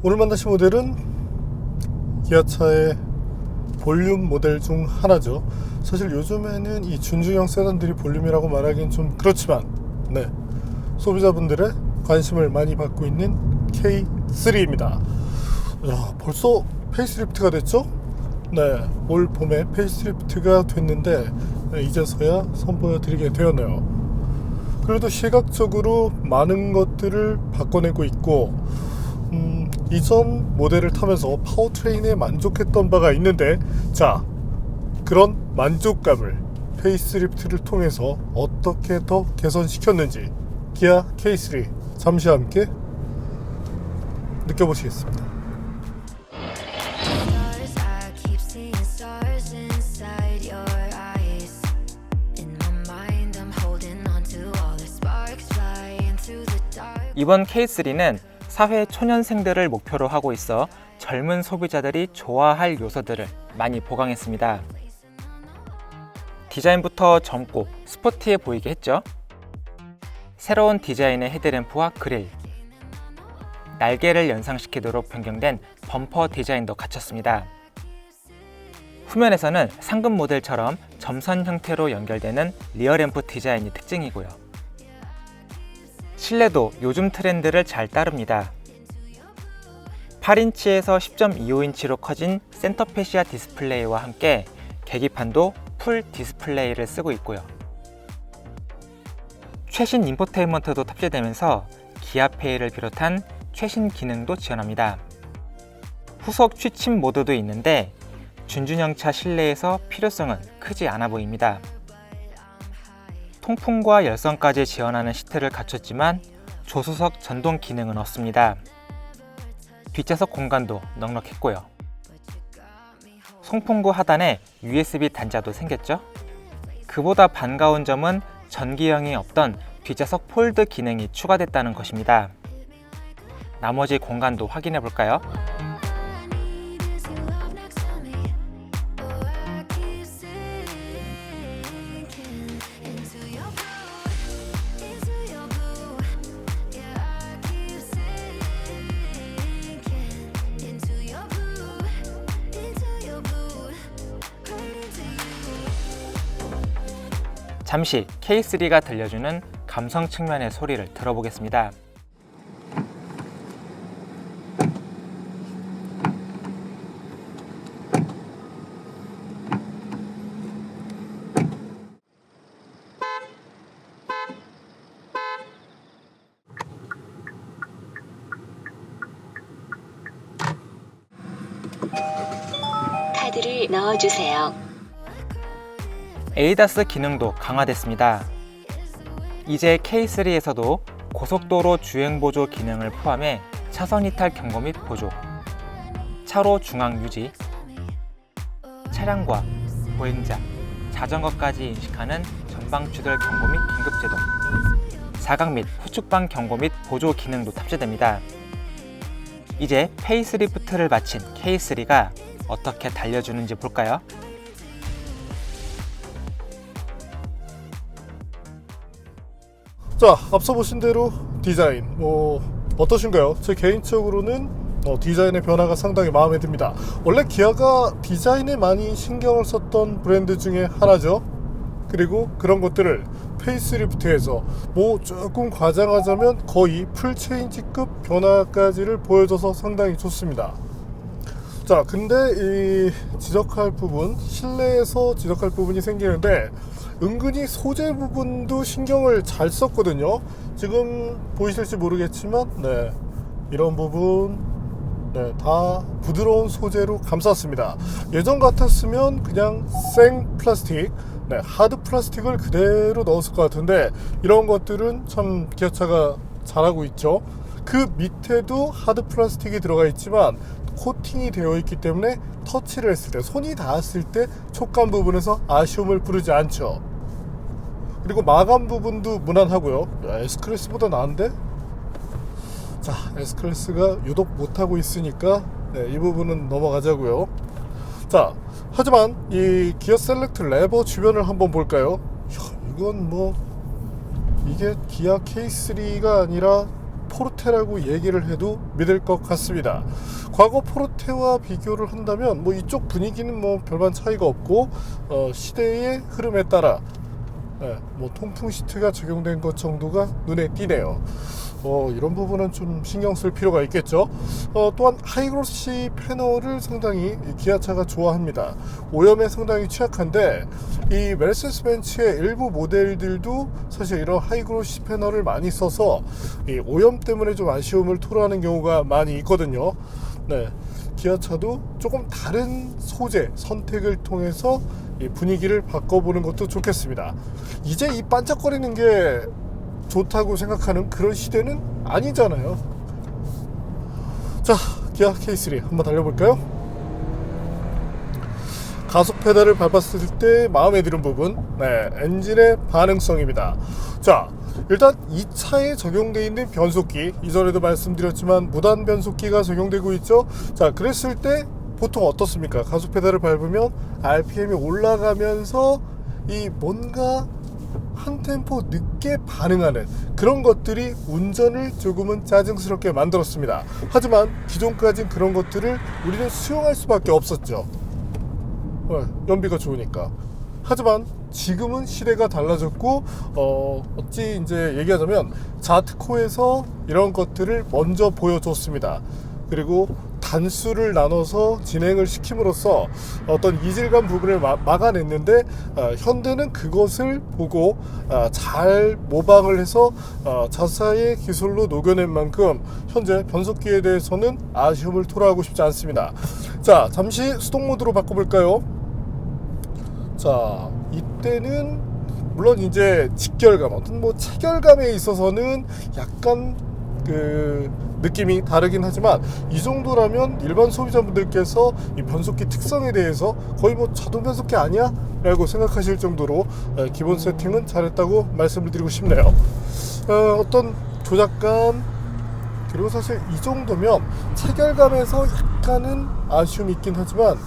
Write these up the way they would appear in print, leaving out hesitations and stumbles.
오늘 만나신 모델은 기아차의 볼륨 모델 중 하나죠. 사실 요즘에는 이 준중형 세단들이 볼륨이라고 말하기는 좀 그렇지만 소비자분들의 관심을 많이 받고 있는 K3입니다. 벌써 페이스리프트가 됐죠? 올 봄에 페이스리프트가 됐는데 이제서야 선보여 드리게 되었네요. 그래도 시각적으로 많은 것들을 바꿔내고 있고 이전 모델을 타면서 파워트레인에 만족했던 바가 있는데, 자, 그런 만족감을 페이스리프트를 통해서 어떻게 더 개선시켰는지 기아 K3 잠시 함께 느껴보시겠습니다. 이번 K3는 사회 초년생들을 목표로 하고 있어 젊은 소비자들이 좋아할 요소들을 많이 보강했습니다. 디자인부터 젊고 스포티해 보이게 했죠. 새로운 디자인의 헤드램프와 그릴, 날개를 연상시키도록 변경된 범퍼 디자인도 갖췄습니다. 후면에서는 상급 모델처럼 점선 형태로 연결되는 리어램프 디자인이 특징이고요. 실내도 요즘 트렌드를 잘 따릅니다. 8인치에서 10.25인치로 커진 센터페시아 디스플레이와 함께 계기판도 풀 디스플레이를 쓰고 있고요. 최신 인포테인먼트도 탑재되면서 기아페이를 비롯한 최신 기능도 지원합니다. 후속 취침 모드도 있는데 준준형차 실내에서 필요성은 크지 않아 보입니다. 통풍과 열선까지 지원하는 시트를 갖췄지만 조수석 전동 기능은 없습니다. 뒷좌석 공간도 넉넉했고요. 송풍구 하단에 USB 단자도 생겼죠? 그보다 반가운 점은 전기형이 없던 뒷좌석 폴드 기능이 추가됐다는 것입니다. 나머지 공간도 확인해 볼까요? 잠시 K3가 들려주는 감성 측면의 소리를 들어보겠습니다. 카드를 넣어주세요. 에이다스 기능도 강화됐습니다. 이제 K3에서도 고속도로 주행보조 기능을 포함해 차선 이탈 경고 및 보조, 차로 중앙 유지, 차량과 보행자, 자전거까지 인식하는 전방추돌 경고 및 긴급제동, 사각 및 후측방 경고 및 보조 기능도 탑재됩니다. 이제 페이스리프트를 마친 K3가 어떻게 달려주는지 볼까요? 자, 앞서 보신 대로 디자인 어떠신가요? 제 개인적으로는 디자인의 변화가 상당히 마음에 듭니다. 원래 기아가 디자인에 많이 신경을 썼던 브랜드 중에 하나죠. 그리고 그런 것들을 페이스리프트에서 조금 과장하자면 거의 풀체인지급 변화까지를 보여줘서 상당히 좋습니다. 자, 근데 이 지적할 부분, 실내에서 지적할 부분이 생기는데 은근히 소재 부분도 신경을 잘 썼거든요. 지금 보이실지 모르겠지만 이런 부분 다 부드러운 소재로 감쌌습니다. 예전 같았으면 그냥 생 플라스틱, 하드 플라스틱을 그대로 넣었을 것 같은데 이런 것들은 참 기아차가 잘하고 있죠. 그 밑에도 하드 플라스틱이 들어가 있지만 코팅이 되어 있기 때문에 터치를 했을 때, 손이 닿았을 때 촉감 부분에서 아쉬움을 부르지 않죠. 그리고 마감 부분도 무난하고요. S클래스보다 나은데? 자, S클래스가 유독 못하고 있으니까 이 부분은 넘어가자고요. 자, 하지만 이 기어 셀렉트 레버 주변을 한번 볼까요? 이건 이게 기아 K3가 아니라 포르테라고 얘기를 해도 믿을 것 같습니다. 과거 포르테와 비교를 한다면 뭐 이쪽 분위기는 뭐 별반 차이가 없고 시대의 흐름에 따라 뭐 통풍 시트가 적용된 것 정도가 눈에 띄네요. 이런 부분은 좀 신경 쓸 필요가 있겠죠. 또한 하이그로시 패널을 상당히 기아차가 좋아합니다. 오염에 상당히 취약한데 이 메르세데스 벤츠의 일부 모델들도 사실 이런 하이그로시 패널을 많이 써서 이 오염 때문에 좀 아쉬움을 토로하는 경우가 많이 있거든요. 네, 기아차도 조금 다른 소재 선택을 통해서 이 분위기를 바꿔보는 것도 좋겠습니다. 이제 이 반짝거리는 게 좋다고 생각하는 그런 시대는 아니잖아요. 자, 기아 K3 한번 달려볼까요? 가속 페달을 밟았을 때 마음에 드는 부분, 엔진의 반응성입니다. 자, 일단 이 차에 적용되어 있는 변속기, 이전에도 말씀드렸지만 무단 변속기가 적용되고 있죠. 자, 그랬을 때 보통 어떻습니까? 가속 페달을 밟으면 RPM이 올라가면서 이 뭔가 한 템포 늦게 반응하는 그런 것들이 운전을 조금은 짜증스럽게 만들었습니다. 하지만 기존까진 그런 것들을 우리는 수용할 수밖에 없었죠. 연비가 좋으니까. 하지만 지금은 시대가 달라졌고 어찌 이제 얘기하자면 자트코에서 이런 것들을 먼저 보여줬습니다. 그리고 단수를 나눠서 진행을 시킴으로써 어떤 이질감 부분을 막아냈는데 현대는 그것을 보고 잘 모방을 해서 자사의 기술로 녹여낸 만큼 현재 변속기에 대해서는 아쉬움을 토로하고 싶지 않습니다. 자, 잠시 수동 모드로 바꿔볼까요? 자, 이때는 물론 이제 직결감, 어떤 뭐 체결감에 있어서는 약간 그 느낌이 다르긴 하지만 이 정도라면 일반 소비자분들께서 이 변속기 특성에 대해서 거의 뭐 자동 변속기 아니야? 라고 생각하실 정도로 기본 세팅은 잘했다고 말씀을 드리고 싶네요. 어떤 조작감, 그리고 사실 이 정도면 체결감에서 약간은 아쉬움이 있긴 하지만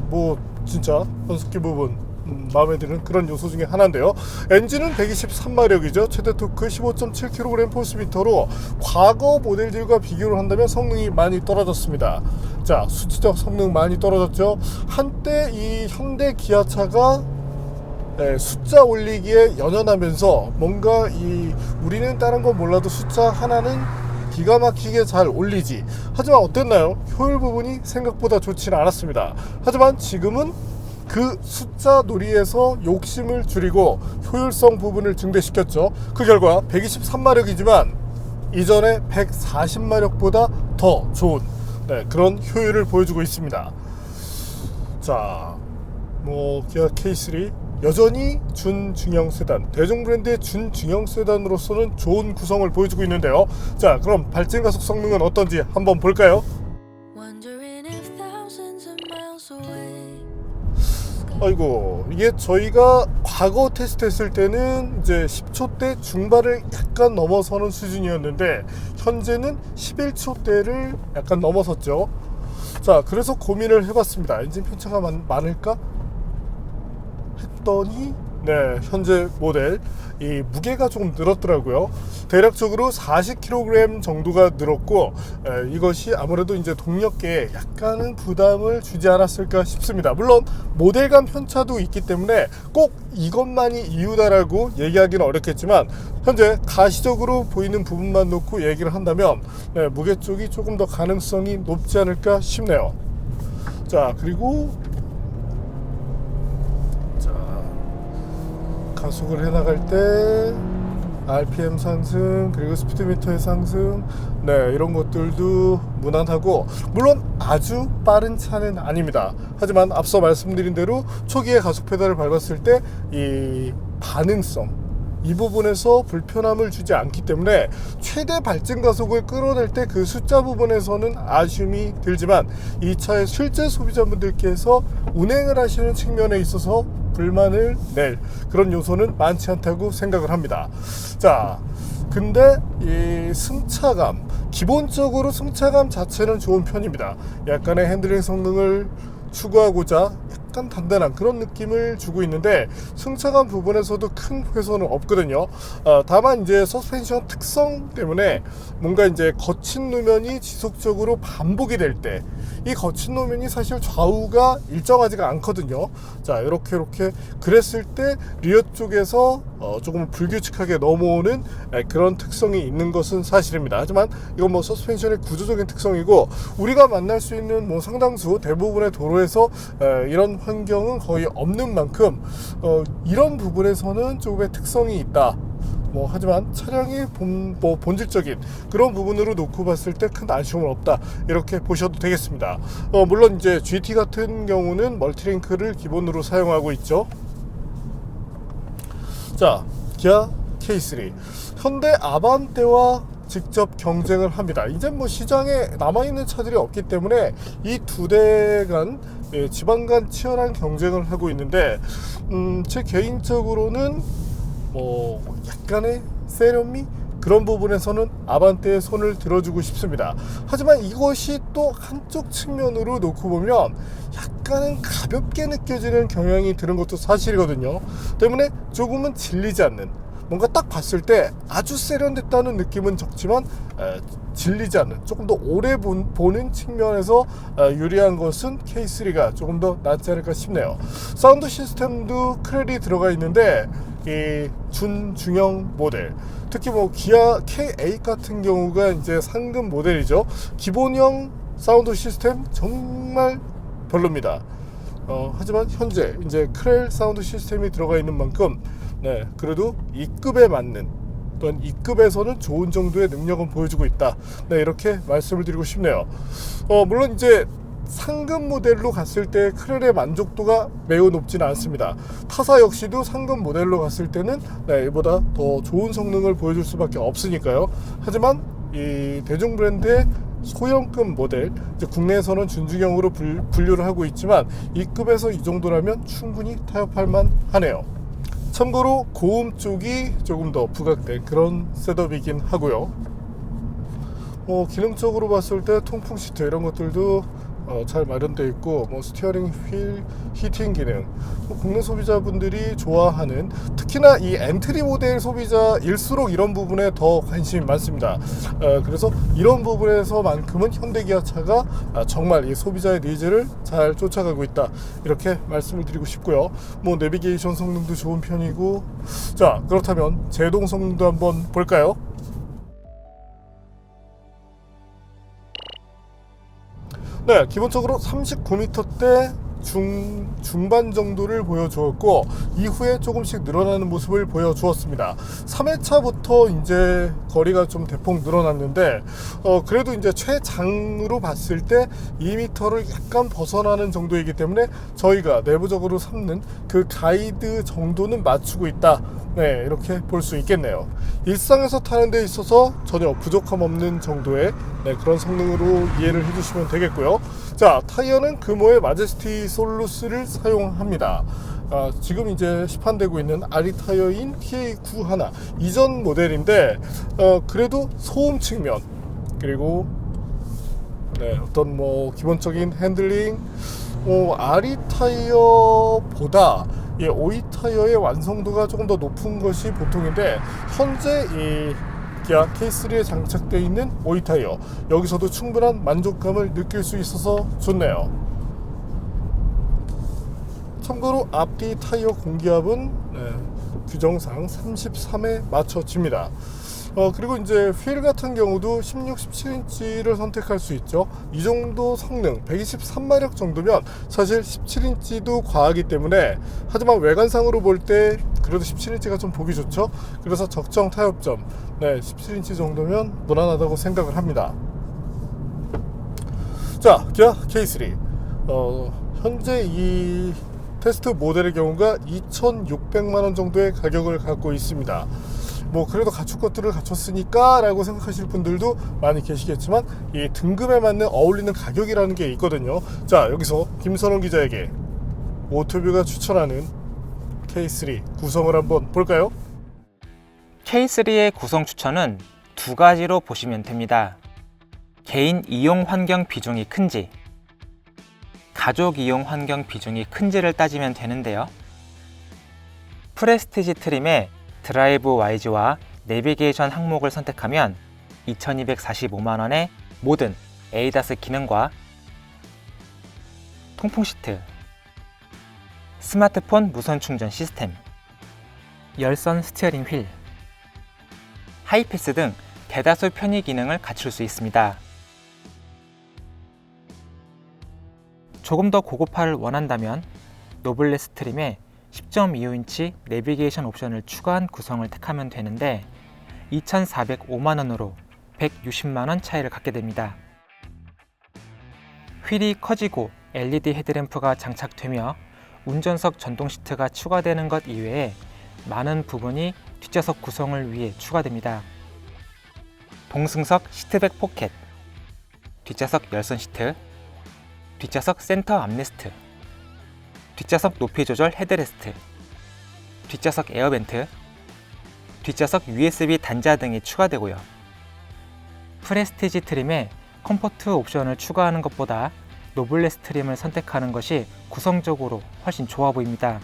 뭐 진짜 변속기 부분 마음에 드는 그런 요소 중에 하나인데요. 엔진은 123마력이죠. 최대 토크 15.7kg 포스미터로 과거 모델들과 비교를 한다면 성능이 많이 떨어졌습니다. 자, 수치적 성능 많이 떨어졌죠. 한때 이 현대 기아차가 숫자 올리기에 연연하면서 뭔가 우리는 다른 건 몰라도 숫자 하나는 기가 막히게 잘 올리지. 하지만 어땠나요? 효율 부분이 생각보다 좋지는 않았습니다. 하지만 지금은 그 숫자 놀이에서 욕심을 줄이고 효율성 부분을 증대시켰죠. 그 결과 123마력이지만 이전에 140마력보다 더 좋은 그런 효율을 보여주고 있습니다. 자, 뭐 기아 K3 여전히 준중형 세단, 대중 브랜드의 준중형 세단으로서는 좋은 구성을 보여주고 있는데요. 자, 그럼 발진 가속 성능은 어떤지 한번 볼까요? 아이고, 이게 저희가 과거 테스트했을 때는 이제 10초대 중반을 약간 넘어서는 수준이었는데 현재는 11초대를 약간 넘어섰죠. 자, 그래서 고민을 해봤습니다. 엔진 편차가 많을까 했더니 현재 모델 이 무게가 조금 늘었더라고요. 대략적으로 40kg 정도가 늘었고 이것이 아무래도 이제 동력계에 약간은 부담을 주지 않았을까 싶습니다. 물론 모델간 편차도 있기 때문에 꼭 이것만이 이유다라고 얘기하기는 어렵겠지만 현재 가시적으로 보이는 부분만 놓고 얘기를 한다면 무게 쪽이 조금 더 가능성이 높지 않을까 싶네요. 자, 그리고 가속을 해나갈 때 RPM 상승, 그리고 스피드미터의 상승, 이런 것들도 무난하고, 물론 아주 빠른 차는 아닙니다. 하지만 앞서 말씀드린 대로 초기에 가속 페달을 밟았을 때 이 반응성, 이 부분에서 불편함을 주지 않기 때문에 최대 발진 가속을 끌어낼 때 그 숫자 부분에서는 아쉬움이 들지만 이 차의 실제 소비자분들께서 운행을 하시는 측면에 있어서 불만을 낼 그런 요소는 많지 않다고 생각을 합니다. 자, 근데 이 승차감, 기본적으로 승차감 자체는 좋은 편입니다. 약간의 핸들링 성능을 추구하고자 약간 단단한 그런 느낌을 주고 있는데 승차감 부분에서도 큰 훼손은 없거든요. 다만 이제 서스펜션 특성 때문에 뭔가 이제 거친 노면이 지속적으로 반복이 될 때 이 거친 노면이 사실 좌우가 일정하지가 않거든요. 자, 이렇게 그랬을 때 리어 쪽에서 조금 불규칙하게 넘어오는 그런 특성이 있는 것은 사실입니다. 하지만 이건 뭐 서스펜션의 구조적인 특성이고 우리가 만날 수 있는 뭐 상당수 대부분의 도로에서 이런 환경은 거의 없는 만큼 이런 부분에서는 조금의 특성이 있다. 하지만 차량의 본질적인 그런 부분으로 놓고 봤을 때 큰 아쉬움은 없다, 이렇게 보셔도 되겠습니다. 물론 이제 GT 같은 경우는 멀티링크를 기본으로 사용하고 있죠. 자, 기아 K3 현대 아반떼와 직접 경쟁을 합니다. 이제 뭐 시장에 남아있는 차들이 없기 때문에 이 두 대 간 지방 간 치열한 경쟁을 하고 있는데 제 개인적으로는 약간의 세련미 그런 부분에서는 아반떼에 손을 들어주고 싶습니다. 하지만 이것이 또 한쪽 측면으로 놓고 보면 약간은 가볍게 느껴지는 경향이 드는 것도 사실이거든요. 때문에 조금은 질리지 않는, 뭔가 딱 봤을 때 아주 세련됐다는 느낌은 적지만 질리지 않는, 조금 더 오래 보는 측면에서 유리한 것은 K3가 조금 더 낫지 않을까 싶네요. 사운드 시스템도 크렐이 들어가 있는데 이 준중형 모델, 특히 뭐 기아 K8 같은 경우가 이제 상급 모델이죠. 기본형 사운드 시스템 정말 별로입니다. 하지만 현재 이제 크렐 사운드 시스템이 들어가 있는 만큼 그래도 이 급에 맞는 또는 이 급에서는 좋은 정도의 능력은 보여주고 있다. 이렇게 말씀을 드리고 싶네요. 물론 이제 상급 모델로 갔을 때 크렐의 만족도가 매우 높지는 않습니다. 타사 역시도 상급 모델로 갔을 때는 이보다 더 좋은 성능을 보여줄 수밖에 없으니까요. 하지만 이 대중 브랜드의 소형급 모델, 이제 국내에서는 준중형으로 분류를 하고 있지만 이 급에서 이 정도라면 충분히 타협할 만하네요. 참고로 고음 쪽이 조금 더 부각된 그런 셋업이긴 하고요. 기능적으로 봤을 때 통풍 시트 이런 것들도 잘 마련되어 있고, 스티어링 휠 히팅 기능, 국내 소비자분들이 좋아하는, 특히나 이 엔트리 모델 소비자일수록 이런 부분에 더 관심이 많습니다. 그래서 이런 부분에서만큼은 현대기아차가 정말 이 소비자의 니즈를 잘 쫓아가고 있다, 이렇게 말씀을 드리고 싶고요. 내비게이션 성능도 좋은 편이고. 자, 그렇다면 제동 성능도 한번 볼까요? 기본적으로 39m대 중반 정도를 보여주었고 이후에 조금씩 늘어나는 모습을 보여주었습니다. 3회차부터 이제 거리가 좀 대폭 늘어났는데 그래도 이제 최장으로 봤을 때 2m를 약간 벗어나는 정도이기 때문에 저희가 내부적으로 삼는 그 가이드 정도는 맞추고 있다, 이렇게 볼 수 있겠네요. 일상에서 타는 데 있어서 전혀 부족함 없는 정도의 그런 성능으로 이해를 해주시면 되겠고요. 자, 타이어는 금호의 마제스티 솔루스를 사용합니다. 지금 이제 시판되고 있는 아리 타이어인 TA91 이전 모델인데 그래도 소음 측면, 그리고 어떤 기본적인 핸들링, 아리 타이어보다 오이 타이어의 완성도가 조금 더 높은 것이 보통인데 현재 이 기아 K3에 장착되어 있는 오이 타이어, 여기서도 충분한 만족감을 느낄 수 있어서 좋네요. 참고로 앞뒤 타이어 공기압은 규정상 33에 맞춰집니다. 그리고 이제 휠 같은 경우도 16, 17인치를 선택할 수 있죠. 이 정도 성능 123마력 정도면 사실 17인치도 과하기 때문에, 하지만 외관상으로 볼 때 그래도 17인치가 좀 보기 좋죠. 그래서 적정 타협점 17인치 정도면 무난하다고 생각을 합니다. 자, 기아 K3 현재 이 테스트 모델의 경우가 2,600만원 정도의 가격을 갖고 있습니다. 그래도 갖출 것들을 갖췄으니까 라고 생각하실 분들도 많이 계시겠지만 이 등급에 맞는 어울리는 가격이라는 게 있거든요. 자, 여기서 김선원 기자에게 오토뷰가 추천하는 K3 구성을 한번 볼까요? K3의 구성 추천은 두 가지로 보시면 됩니다. 개인 이용 환경 비중이 큰지, 가족 이용 환경 비중이 큰지를 따지면 되는데요. 프레스티지 트림의 드라이브 와이즈와 내비게이션 항목을 선택하면 2,245만원의 모든 에이다스 기능과 통풍 시트, 스마트폰 무선 충전 시스템, 열선 스티어링 휠, 하이패스 등 대다수 편의 기능을 갖출 수 있습니다. 조금 더 고급화를 원한다면 노블레스 트림에 10.25인치 내비게이션 옵션을 추가한 구성을 택하면 되는데 2,405만원으로 160만원 차이를 갖게 됩니다. 휠이 커지고 LED 헤드램프가 장착되며 운전석 전동 시트가 추가되는 것 이외에 많은 부분이 뒷좌석 구성을 위해 추가됩니다. 동승석 시트백 포켓, 뒷좌석 열선 시트, 뒷좌석 센터 암레스트, 뒷좌석 높이 조절 헤드레스트, 뒷좌석 에어벤트, 뒷좌석 USB 단자 등이 추가되고요. 프레스티지 트림에 컴포트 옵션을 추가하는 것보다 노블레스 트림을 선택하는 것이 구성적으로 훨씬 좋아 보입니다.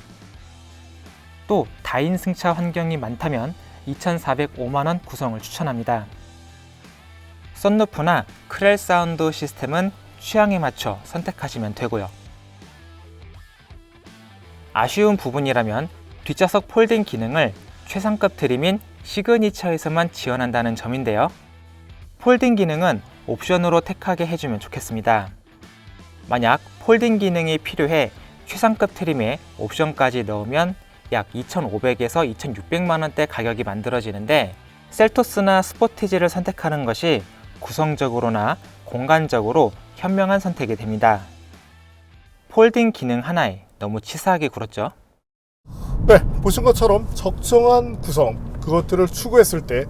또 다인 승차 환경이 많다면 2,405만원 구성을 추천합니다. 썬루프나 크렐 사운드 시스템은 취향에 맞춰 선택하시면 되고요. 아쉬운 부분이라면 뒷좌석 폴딩 기능을 최상급 트림인 시그니처에서만 지원한다는 점인데요. 폴딩 기능은 옵션으로 택하게 해주면 좋겠습니다. 만약 폴딩 기능이 필요해 최상급 트림에 옵션까지 넣으면 약 2,500에서 2,600만원대 가격이 만들어지는데 셀토스나 스포티지를 선택하는 것이 구성적으로나 공간적으로 현명한 선택이 됩니다. 폴딩 기능 하나에 너무 치사하게 굴었죠? 네, 보신 것처럼 적정한 구성, 그것들을 추구했을 때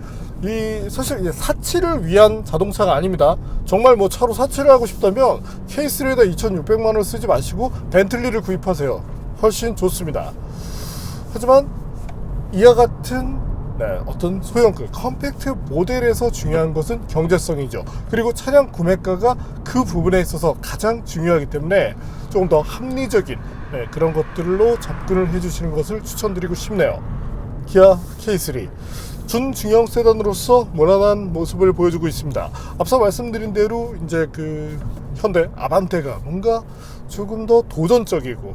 사실 사치를 위한 자동차가 아닙니다. 정말 뭐 차로 사치를 하고 싶다면 K3에다 2,600만원 쓰지 마시고 벤틀리를 구입하세요. 훨씬 좋습니다. 하지만 이와 같은 어떤 소형급 컴팩트 모델에서 중요한 것은 경제성이죠. 그리고 차량 구매가가 그 부분에 있어서 가장 중요하기 때문에 조금 더 합리적인 그런 것들로 접근을 해주시는 것을 추천드리고 싶네요. 기아 K3 준중형 세단으로서 무난한 모습을 보여주고 있습니다. 앞서 말씀드린 대로 이제 그 현대 아반떼가 뭔가 조금 더 도전적이고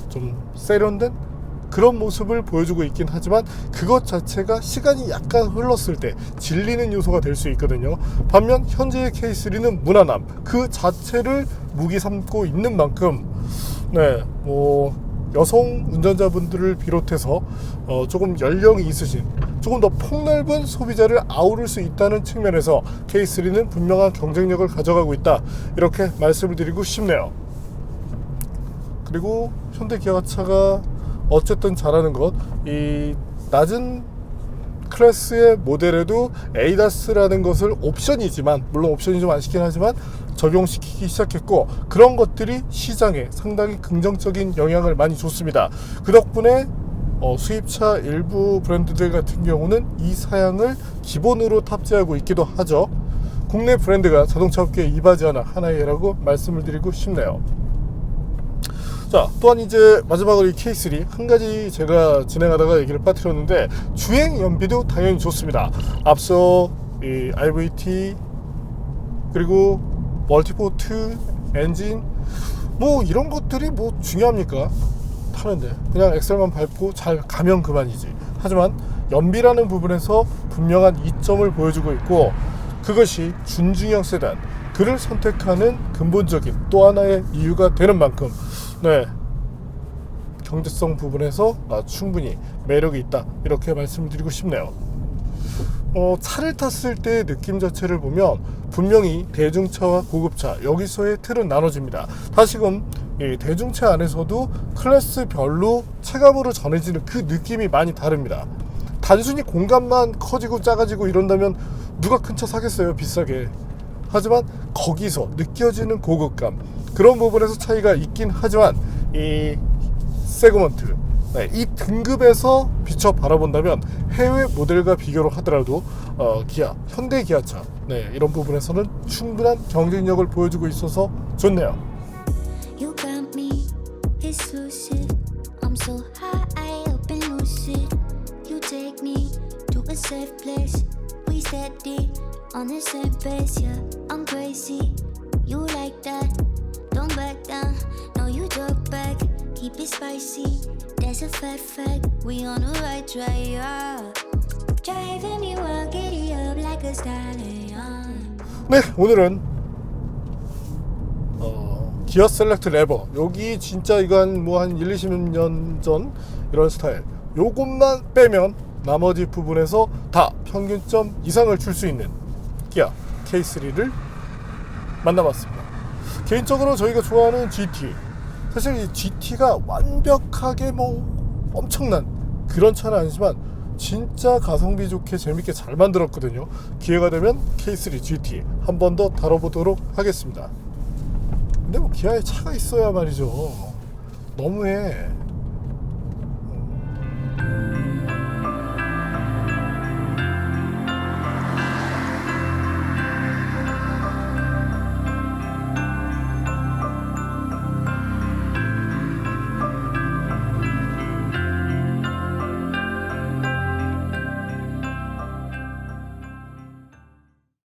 좀 세련된 그런 모습을 보여주고 있긴 하지만 그것 자체가 시간이 약간 흘렀을 때 질리는 요소가 될 수 있거든요. 반면 현재의 K3는 무난함 그 자체를 무기 삼고 있는 만큼 여성 운전자분들을 비롯해서 조금 연령이 있으신 조금 더 폭넓은 소비자를 아우를 수 있다는 측면에서 K3는 분명한 경쟁력을 가져가고 있다, 이렇게 말씀을 드리고 싶네요. 그리고 현대 기아차가 어쨌든 잘하는 것, 이 낮은 클래스의 모델에도 에이다스라는 것을 옵션이지만, 물론 옵션이 좀 안 시긴 하지만 적용시키기 시작했고, 그런 것들이 시장에 상당히 긍정적인 영향을 많이 줬습니다. 그 덕분에 수입차 일부 브랜드들 같은 경우는 이 사양을 기본으로 탑재하고 있기도 하죠. 국내 브랜드가 자동차 업계에 이바지하는 하나의 예라고 말씀을 드리고 싶네요. 자, 또한 이제 마지막으로 이 K3 한 가지 제가 진행하다가 얘기를 빠뜨렸는데, 주행 연비도 당연히 좋습니다. 앞서 이 IVT 그리고 멀티포트 엔진 뭐 이런 것들이 뭐 중요합니까? 타는데 그냥 엑셀만 밟고 잘 가면 그만이지. 하지만 연비라는 부분에서 분명한 이점을 보여주고 있고, 그것이 준중형 세단 그를 선택하는 근본적인 또 하나의 이유가 되는 만큼 경제성 부분에서 충분히 매력이 있다, 이렇게 말씀드리고 싶네요. 차를 탔을 때의 느낌 자체를 보면 분명히 대중차와 고급차, 여기서의 틀은 나눠집니다. 다시금 이 대중차 안에서도 클래스별로 체감으로 전해지는 그 느낌이 많이 다릅니다. 단순히 공간만 커지고 작아지고 이런다면 누가 큰 차 사겠어요, 비싸게. 하지만 거기서 느껴지는 고급감, 그런 부분에서 차이가 있긴 하지만 이 세그먼트, 이 등급에서 비춰 바라본다면 해외 모델과 비교를 하더라도 기아, 현대 기아차 이런 부분에서는 충분한 경쟁력을 보여주고 있어서 좋네요. safe place. We steady on the same pace, yeah. I'm crazy, you like that? Don't back down, no you drop back. Keep it spicy, there's a fact. We on the right track, yeah. Driving me wild, giddy up like a stallion. 네, 오늘은 기어 셀렉트 레버, 여기 진짜 이거 한 1-20년 전 이런 스타일, 요것만 빼면 나머지 부분에서 다 평균점 이상을 줄 수 있는 기아 K3를 만나봤습니다. 개인적으로 저희가 좋아하는 GT, 사실 이 GT가 완벽하게 엄청난 그런 차는 아니지만 진짜 가성비 좋게 재밌게 잘 만들었거든요. 기회가 되면 K3 GT 한 번 더 다뤄보도록 하겠습니다. 근데 기아에 차가 있어야 말이죠. 너무해.